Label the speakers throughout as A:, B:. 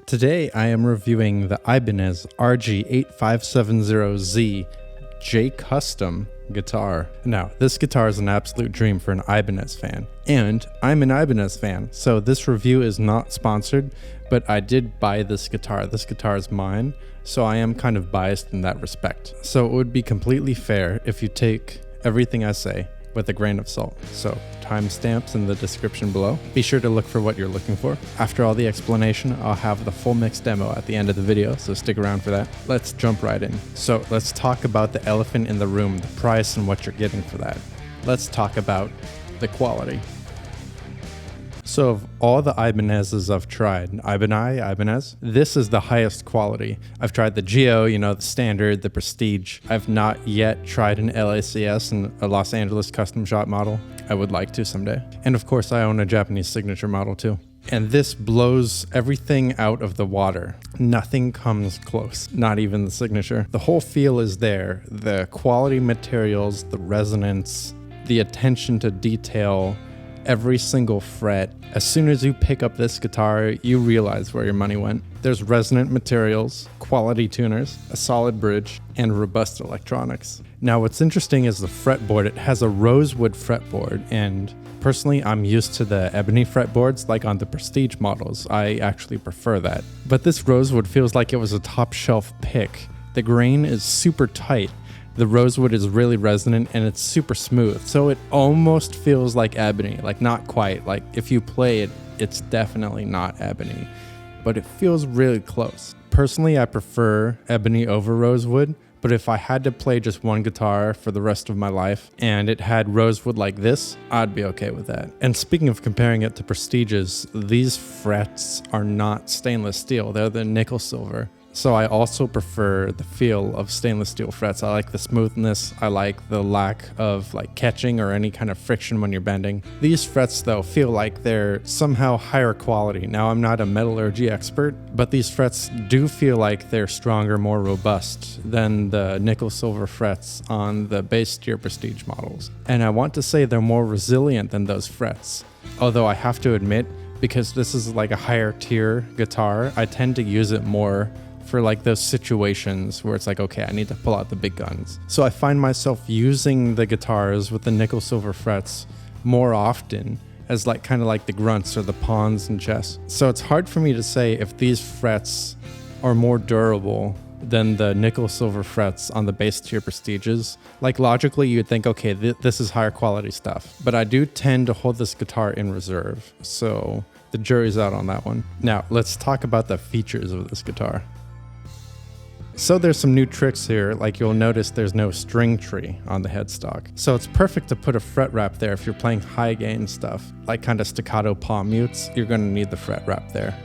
A: Today I am reviewing the Ibanez RG8570Z j.custom guitar. Now, this guitar is an absolute dream for an Ibanez fan, and I'm an Ibanez fan, so this review is not sponsored, but I did buy this guitar. This guitar is mine, so I am kind of biased in that respect. So it would be completely fair if you take everything I say with a grain of salt. So timestamps in the description below. Be sure to look for what you're looking for. After all the explanation, I'll have the full mix demo at the end of the video, so stick around for that. Let's jump right in. So let's talk about the elephant in the room, the price and what you're getting for that. Let's talk about the quality. So of all the Ibanez's I've tried, Ibanez, this is the highest quality. I've tried the Geo, the standard, the Prestige. I've not yet tried an LACS and a Los Angeles custom shop model. I would like to someday. And of course I own a Japanese signature model too. And this blows everything out of the water. Nothing comes close, not even the signature. The whole feel is there. The quality materials, the resonance, the attention to detail, every single fret. As soon as you pick up this guitar, you realize where your money went. There's resonant materials, quality tuners, a solid bridge, and robust electronics. Now what's interesting is the fretboard. It has a rosewood fretboard, and personally I'm used to the ebony fretboards like on the Prestige models. I actually prefer that. But this rosewood feels like it was a top shelf pick. The grain is super tight. The rosewood is really resonant and it's super smooth. So it almost feels like ebony, like not quite. Like if you play it, it's definitely not ebony, but it feels really close. Personally, I prefer ebony over rosewood, but if I had to play just one guitar for the rest of my life and it had rosewood like this, I'd be okay with that. And speaking of comparing it to Prestiges, these frets are not stainless steel. They're the nickel silver. So I also prefer the feel of stainless steel frets. I like the smoothness. I like the lack of catching or any kind of friction when you're bending. These frets though feel like they're somehow higher quality. Now I'm not a metallurgy expert, but these frets do feel like they're stronger, more robust than the nickel silver frets on the base tier Prestige models. And I want to say they're more resilient than those frets. Although I have to admit, because this is like a higher tier guitar, I tend to use it more for those situations where it's okay, I need to pull out the big guns. So I find myself using the guitars with the nickel silver frets more often as kind of the grunts or the pawns and chess. So it's hard for me to say if these frets are more durable than the nickel silver frets on the base tier Prestiges. Logically you'd think, okay, this is higher quality stuff, but I do tend to hold this guitar in reserve. So the jury's out on that one. Now let's talk about the features of this guitar. So there's some new tricks here, you'll notice there's no string tree on the headstock. So it's perfect to put a fret wrap there if you're playing high gain stuff, kind of staccato palm mutes, you're gonna need the fret wrap there.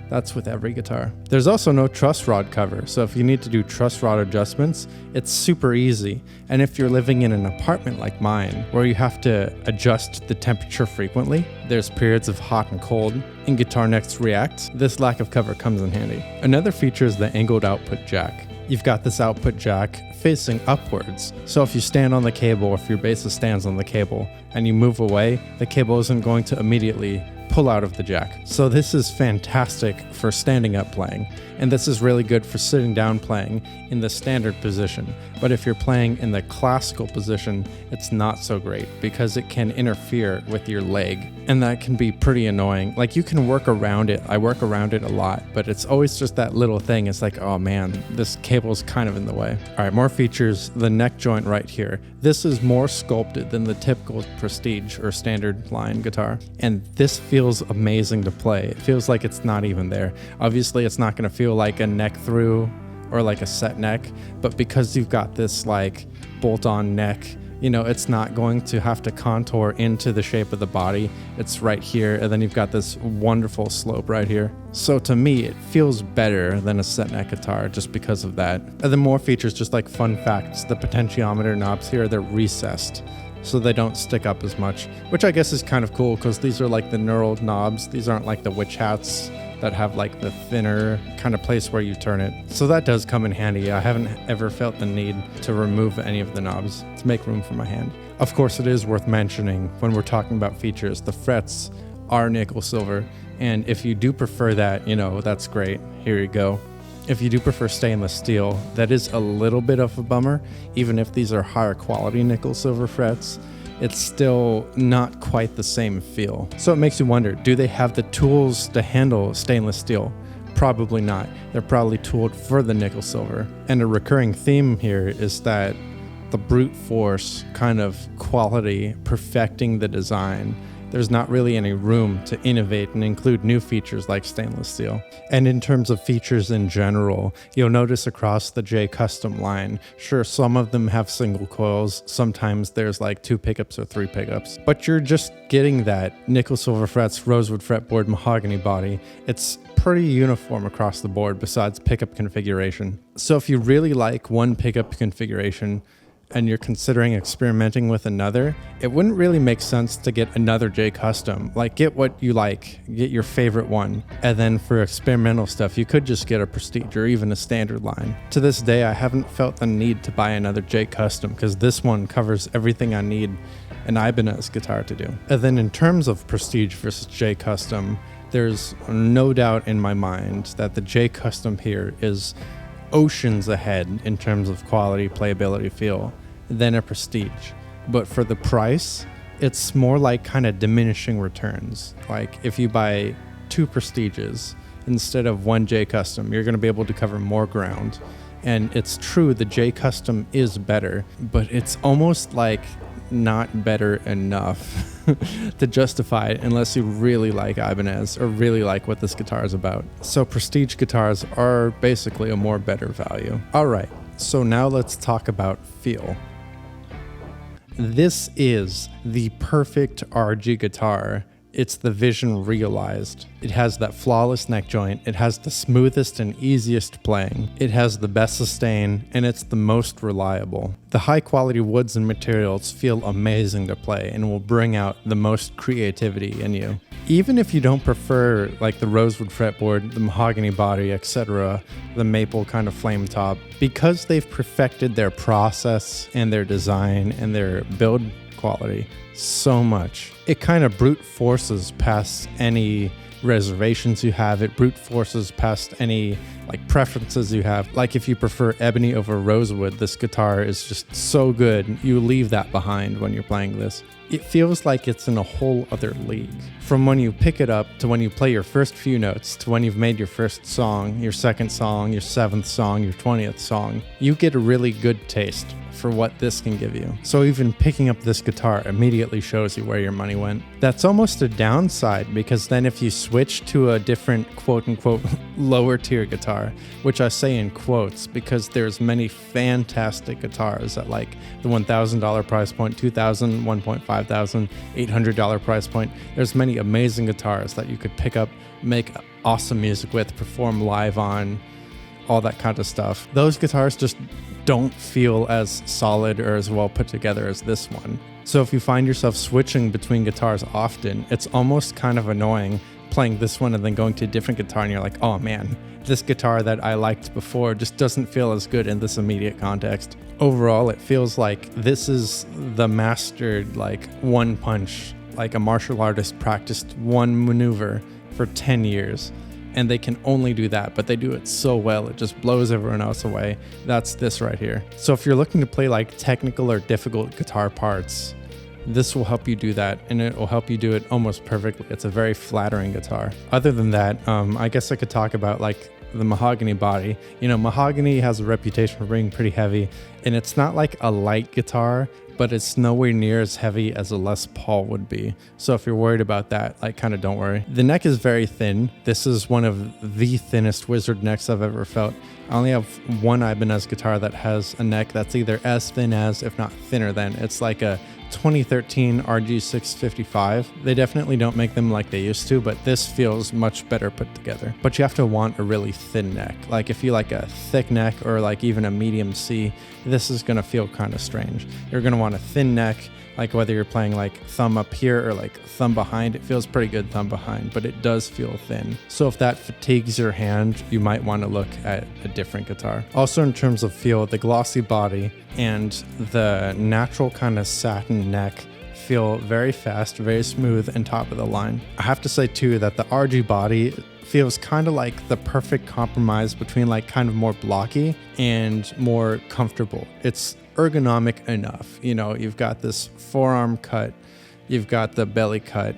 A: That's with every guitar. There's also no truss rod cover, so if you need to do truss rod adjustments, it's super easy. And if you're living in an apartment like mine, where you have to adjust the temperature frequently, there's periods of hot and cold, and guitar necks react, this lack of cover comes in handy. Another feature is the angled output jack. You've got this output jack facing upwards, so if you stand on the cable, if your bassist stands on the cable, and you move away, the cable isn't going to immediately pull out of the jack. So this is fantastic for standing up playing, and this is really good for sitting down playing in the standard position. But if you're playing in the classical position, it's not so great because it can interfere with your leg, and that can be pretty annoying. You can work around it. I work around it a lot, but it's always just that little thing. It's oh man, this cable's kind of in the way. All right, more features. The neck joint right here. This is more sculpted than the typical Prestige or standard line guitar, and this feels amazing to play. It feels like it's not even there. Obviously it's not going to feel like a neck through or a set neck, but because you've got this bolt-on neck, it's not going to have to contour into the shape of the body. It's right here, and then you've got this wonderful slope right here. So to me, it feels better than a set neck guitar just because of that. And then more features, just fun facts. The potentiometer knobs here, they're recessed, so they don't stick up as much, which I guess is kind of cool because these are the knurled knobs. These aren't the witch hats that have the thinner kind of place where you turn it. So that does come in handy. I haven't ever felt the need to remove any of the knobs to make room for my hand. Of course, it is worth mentioning when we're talking about features, the frets are nickel silver And if you do prefer that, you know, that's great. Here you go. If you do prefer stainless steel, that is a little bit of a bummer. Even if these are higher quality nickel silver frets, it's still not quite the same feel. So it makes you wonder, do they have the tools to handle stainless steel? Probably not. They're probably tooled for the nickel silver. And a recurring theme here is that the brute force kind of quality perfecting the design. There's not really any room to innovate and include new features like stainless steel. And in terms of features in general, you'll notice across the j.custom line, sure, some of them have single coils, sometimes there's like 2 pickups or 3 pickups, but you're just getting that nickel silver frets, rosewood fretboard, mahogany body. It's pretty uniform across the board besides pickup configuration. So if you really like one pickup configuration, and you're considering experimenting with another, it wouldn't really make sense to get another j.custom. Like, get what you like, get your favorite one. And then for experimental stuff, you could just get a Prestige or even a standard line. To this day, I haven't felt the need to buy another j.custom because this one covers everything I need an Ibanez guitar to do. And then in terms of Prestige versus j.custom, there's no doubt in my mind that the j.custom here is oceans ahead in terms of quality, playability, feel than a Prestige. But for the price, it's more like kind of diminishing returns. Like if you buy 2 Prestiges instead of 1 j.custom, you're going to be able to cover more ground. And it's true, the j.custom is better, but it's almost like not better enough to justify it unless you really like Ibanez or really like what this guitar is about. So Prestige guitars are basically a more better value. All right, so now let's talk about feel. This is the perfect RG guitar. It's the vision realized. It has that flawless neck joint, it has the smoothest and easiest playing, it has the best sustain, and it's the most reliable. The high quality woods and materials feel amazing to play and will bring out the most creativity in you. Even if you don't prefer like the rosewood fretboard, the mahogany body, etc., the maple kind of flame top, because they've perfected their process and their design and their build quality so much, it kind of brute forces past any reservations you have. It brute forces past any like preferences you have. Like if you prefer ebony over rosewood, this guitar is just so good. You leave that behind when you're playing this. It feels like it's in a whole other league. From when you pick it up to when you play your first few notes to when you've made your first song, your second song, your 7th song, your 20th song, you get a really good taste for what this can give you. So even picking up this guitar immediately shows you where your money went. That's almost a downside, because then if you switch to a different quote-unquote lower tier guitar, which I say in quotes because there's many fantastic guitars at like the $1,000 price point, $2,000, $1,500, $800 price point. There's many amazing guitars that you could pick up, make awesome music with, perform live on, all that kind of stuff. Those guitars just don't feel as solid or as well put together as this one. So if you find yourself switching between guitars often, it's almost kind of annoying playing this one and then going to a different guitar and you're like, oh man, this guitar that I liked before just doesn't feel as good in this immediate context. Overall, it feels like this is the mastered like one punch, like a martial artist practiced one maneuver for 10 years. And they can only do that, but they do it so well, it just blows everyone else away. That's this right here. So if you're looking to play like technical or difficult guitar parts, this will help you do that, and it will help you do it almost perfectly. It's a very flattering guitar. Other than that, I guess I could talk about like the mahogany body. You know, mahogany has a reputation for being pretty heavy, and it's not like a light guitar, but it's nowhere near as heavy as a Les Paul would be. So if you're worried about that, like kind of don't worry. The neck is very thin. This is one of the thinnest wizard necks I've ever felt. I only have one Ibanez guitar that has a neck that's either as thin as, if not thinner than. It's like a 2013 RG8570Z. They definitely don't make them like they used to, but this feels much better put together. But you have to want a really thin neck. Like if you like a thick neck or like even a medium C, this is gonna feel kind of strange. You're gonna want a thin neck, like whether you're playing like thumb up here or like thumb behind. It feels pretty good thumb behind, but it does feel thin. So if that fatigues your hand, you might want to look at a different guitar. Also in terms of feel, the glossy body and the natural kind of satin neck feel very fast, very smooth, and top of the line. I have to say too that the RG body feels kind of like the perfect compromise between like kind of more blocky and more comfortable. It's ergonomic enough. You know, you've got this forearm cut, you've got the belly cut,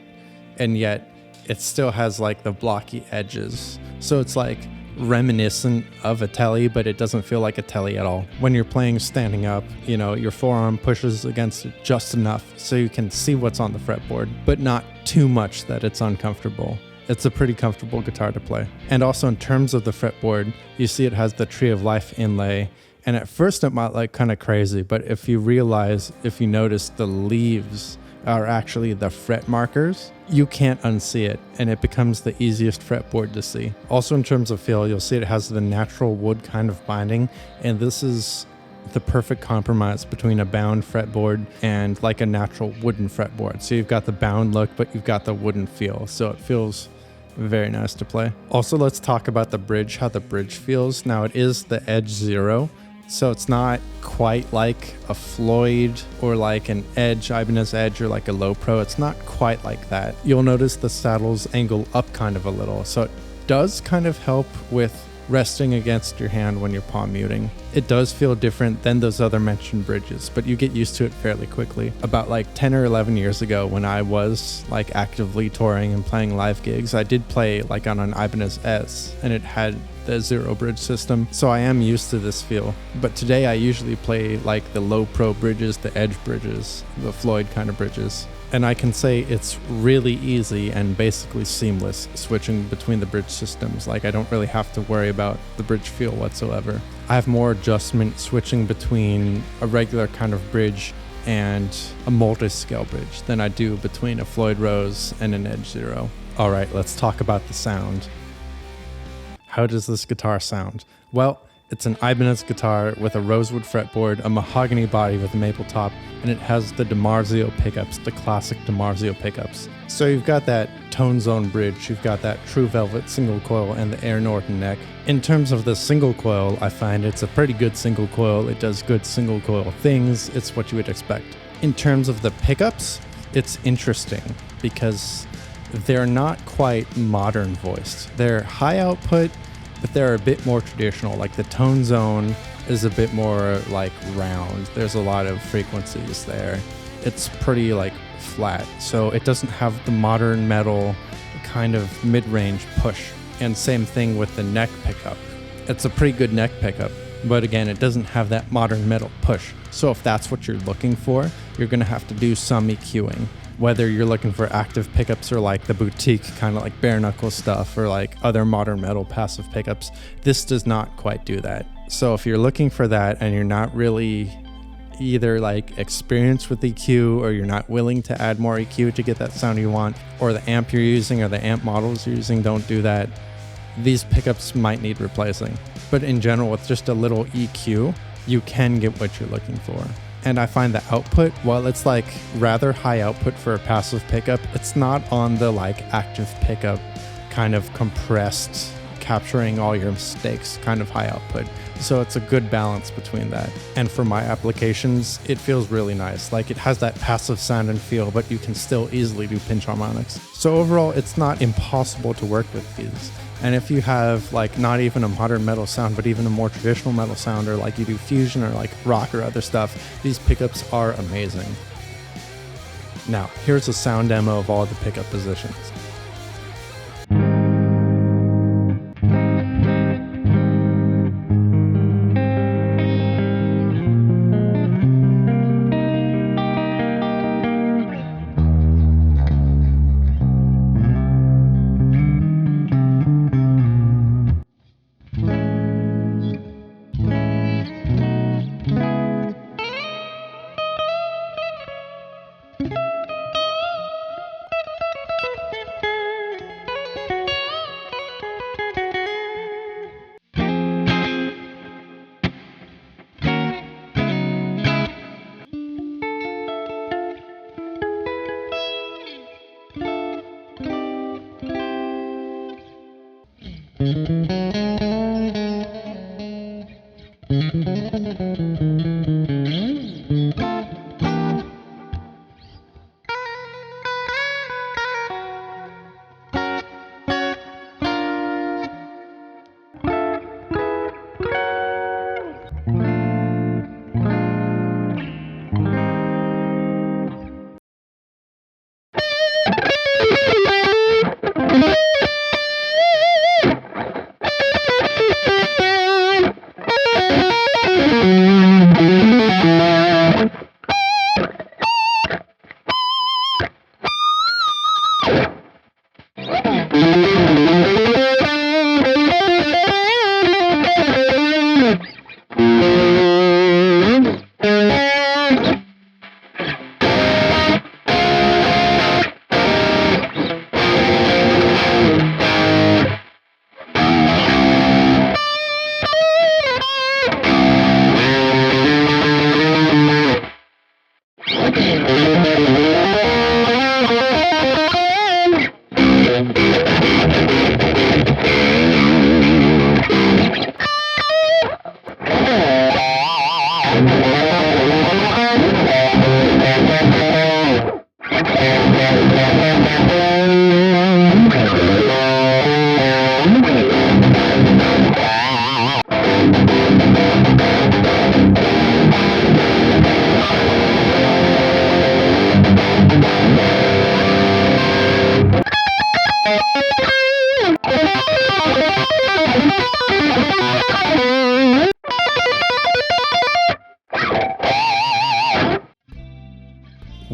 A: and yet it still has like the blocky edges. So it's like reminiscent of a telly, but it doesn't feel like a telly at all. When you're playing standing up, you know, your forearm pushes against it just enough so you can see what's on the fretboard, but not too much that it's uncomfortable. It's a pretty comfortable guitar to play. And also in terms of the fretboard, you see it has the Tree of Life inlay. And at first it might look kind of crazy, but if you notice the leaves are actually the fret markers, you can't unsee it, and it becomes the easiest fretboard to see. Also in terms of feel, you'll see it has the natural wood kind of binding, and this is the perfect compromise between a bound fretboard and like a natural wooden fretboard. So you've got the bound look, but you've got the wooden feel, so it feels very nice to play. Also, let's talk about the bridge, how the bridge feels. Now it is the Edge 0, so it's not quite like a Floyd or like an Edge, Ibanez Edge, or like a Low Pro. It's not quite like that. You'll notice the saddles angle up kind of a little, so it does kind of help with resting against your hand when you're palm muting. It does feel different than those other mentioned bridges, but you get used to it fairly quickly. About like 10 or 11 years ago, when I was like actively touring and playing live gigs, I did play like on an Ibanez S, and it had the 0 bridge system, so I am used to this feel. But today I usually play like the Low Pro bridges, the Edge bridges, the Floyd kind of bridges. And I can say it's really easy and basically seamless switching between the bridge systems. Like I don't really have to worry about the bridge feel whatsoever. I have more adjustment switching between a regular kind of bridge and a multi-scale bridge than I do between a Floyd Rose and an Edge 0. All right, let's talk about the sound. How does this guitar sound? Well, it's an Ibanez guitar with a rosewood fretboard, a mahogany body with a maple top, and it has the DiMarzio pickups, the classic DiMarzio pickups. So you've got that tone zone bridge, you've got that True Velvet single coil, and the Air Norton neck. In terms of the single coil, I find it's a pretty good single coil. It does good single coil things. It's what you would expect. In terms of the pickups, it's interesting because they're not quite modern voiced. They're high output, but they're a bit more traditional. Like the tone zone is a bit more like round. There's a lot of frequencies there. It's pretty like flat, so it doesn't have the modern metal kind of mid-range push. And same thing with the neck pickup. It's a pretty good neck pickup, but again, it doesn't have that modern metal push. So if that's what you're looking for, you're gonna have to do some EQing. Whether you're looking for active pickups or like the boutique kind of like bare knuckle stuff or like other modern metal passive pickups, this does not quite do that. So if you're looking for that and you're not really either like experienced with EQ, or you're not willing to add more EQ to get that sound you want, or the amp you're using or the amp models you're using don't do that, these pickups might need replacing. But in general, with just a little EQ, you can get what you're looking for. And I find the output, while it's like rather high output for a passive pickup, it's not on the like active pickup kind of compressed, capturing all your mistakes kind of high output. So it's a good balance between that. And for my applications, it feels really nice. Like it has that passive sound and feel, but you can still easily do pinch harmonics. So overall, it's not impossible to work with these. And if you have like not even a modern metal sound, but even a more traditional metal sound, or like you do fusion or like rock or other stuff, these pickups are amazing. Now, here's a sound demo of all the pickup positions.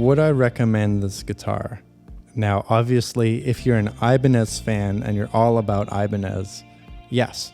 A: would I recommend this guitar? Now, obviously, if you're an Ibanez fan and you're all about Ibanez, yes,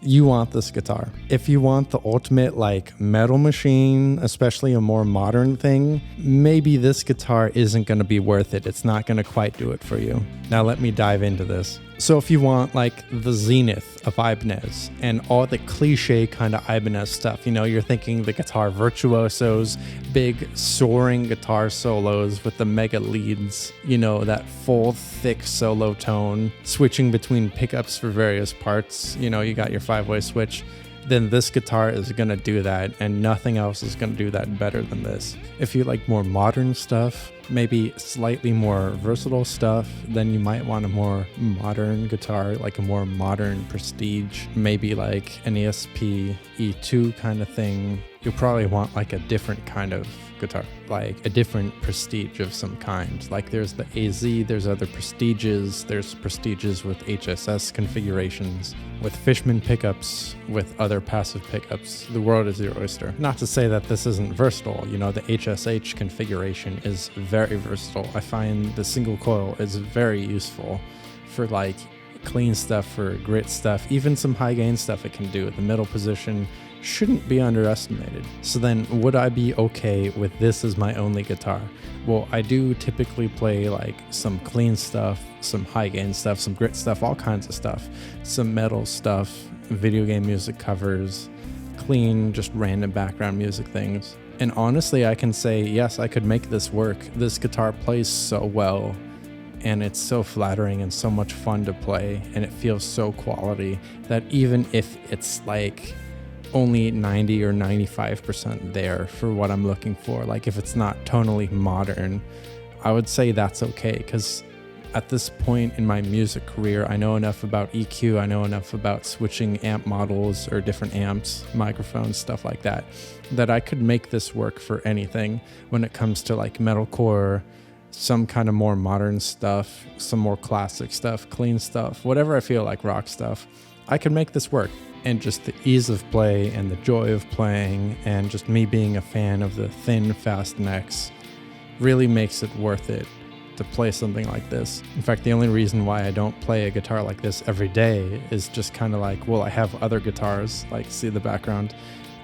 A: you want this guitar. If you want the ultimate like metal machine, especially a more modern thing, maybe this guitar isn't going to be worth it. It's not going to quite do it for you. Now let me dive into this. So if you want like the zenith of Ibanez and all the cliche kind of Ibanez stuff, you know, you're thinking the guitar virtuosos, big soaring guitar solos with the mega leads, you know, that full thick solo tone, switching between pickups for various parts, you know, you got your 5-way switch, then this guitar is going to do that, and nothing else is going to do that better than this. If you like more modern stuff, maybe slightly more versatile stuff, then you might want a more modern guitar, like a more modern Prestige, maybe like an ESP E2 kind of thing. You'll probably want like a different kind of guitar, like a different Prestige of some kind. Like there's the AZ, there's other Prestiges, there's Prestiges with HSS configurations, with Fishman pickups, with other passive pickups. The world is your oyster. Not to say that this isn't versatile, you know, the HSH configuration is very versatile. I find the single coil is very useful for like clean stuff, for grit stuff, even some high gain stuff it can do. The middle position shouldn't be underestimated. So then would I be okay with this as my only guitar? Well, I do typically play like some clean stuff, some high gain stuff, some grit stuff, all kinds of stuff, some metal stuff, video game music covers, clean, just random background music things. And honestly, I can say, yes, I could make this work. This guitar plays so well, and it's so flattering and so much fun to play, and it feels so quality that even if it's like only 90 or 95% there for what I'm looking for, like if it's not tonally modern, I would say that's okay, because at this point in my music career, I know enough about EQ, I know enough about switching amp models or different amps, microphones, stuff like that, that I could make this work for anything when it comes to like metalcore, some kind of more modern stuff, some more classic stuff, clean stuff, whatever I feel like, rock stuff. I can make this work. And just the ease of play and the joy of playing and just me being a fan of the thin, fast necks really makes it worth it to play something like this. In fact, the only reason why I don't play a guitar like this every day is just kind of like, well, I have other guitars, like see the background,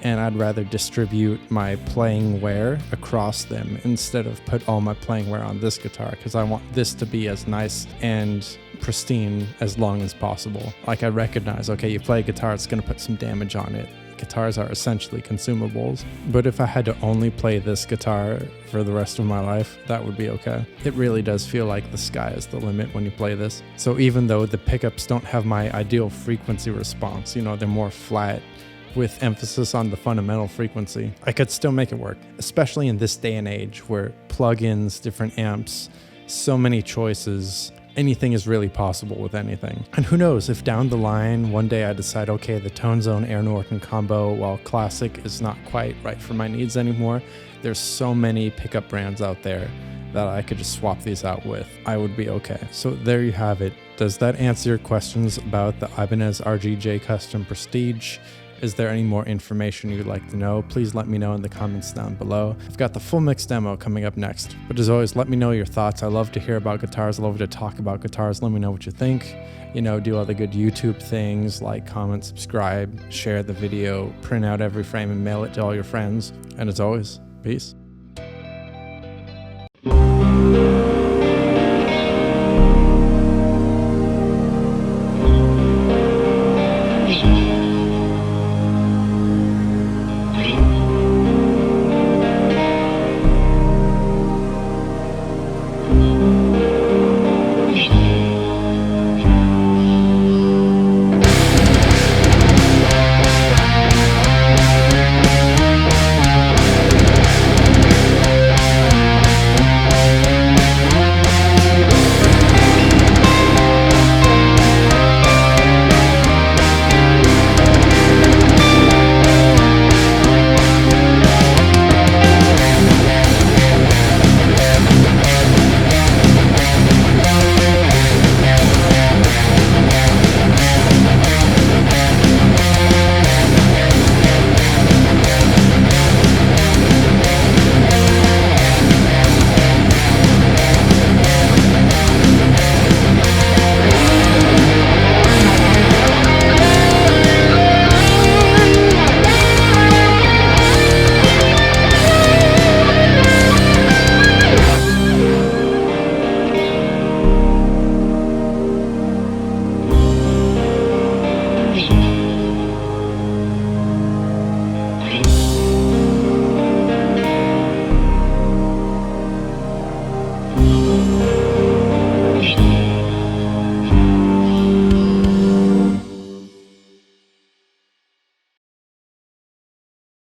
A: and I'd rather distribute my playing wear across them instead of put all my playing wear on this guitar, because I want this to be as nice and pristine as long as possible. Like I recognize, okay, you play a guitar, it's going to put some damage on it. Guitars are essentially consumables. But if I had to only play this guitar for the rest of my life, that would be okay. It really does feel like the sky is the limit when you play this. So even though the pickups don't have my ideal frequency response, you know, they're more flat with emphasis on the fundamental frequency, I could still make it work, especially in this day and age where plugins, different amps, so many choices, anything is really possible with anything. And who knows, if down the line one day I decide, okay, the Tone Zone Air Norton combo, while classic is not quite right for my needs anymore, there's so many pickup brands out there that I could just swap these out with. I would be okay. So there you have it. Does that answer your questions about the Ibanez RG j.custom Prestige? Is there any more information you'd like to know? Please let me know in the comments down below. I've got the full mix demo coming up next. But as always, let me know your thoughts. I love to hear about guitars. I love to talk about guitars. Let me know what you think. You know, do all the good YouTube things like comment, subscribe, share the video, print out every frame and mail it to all your friends. And as always, peace.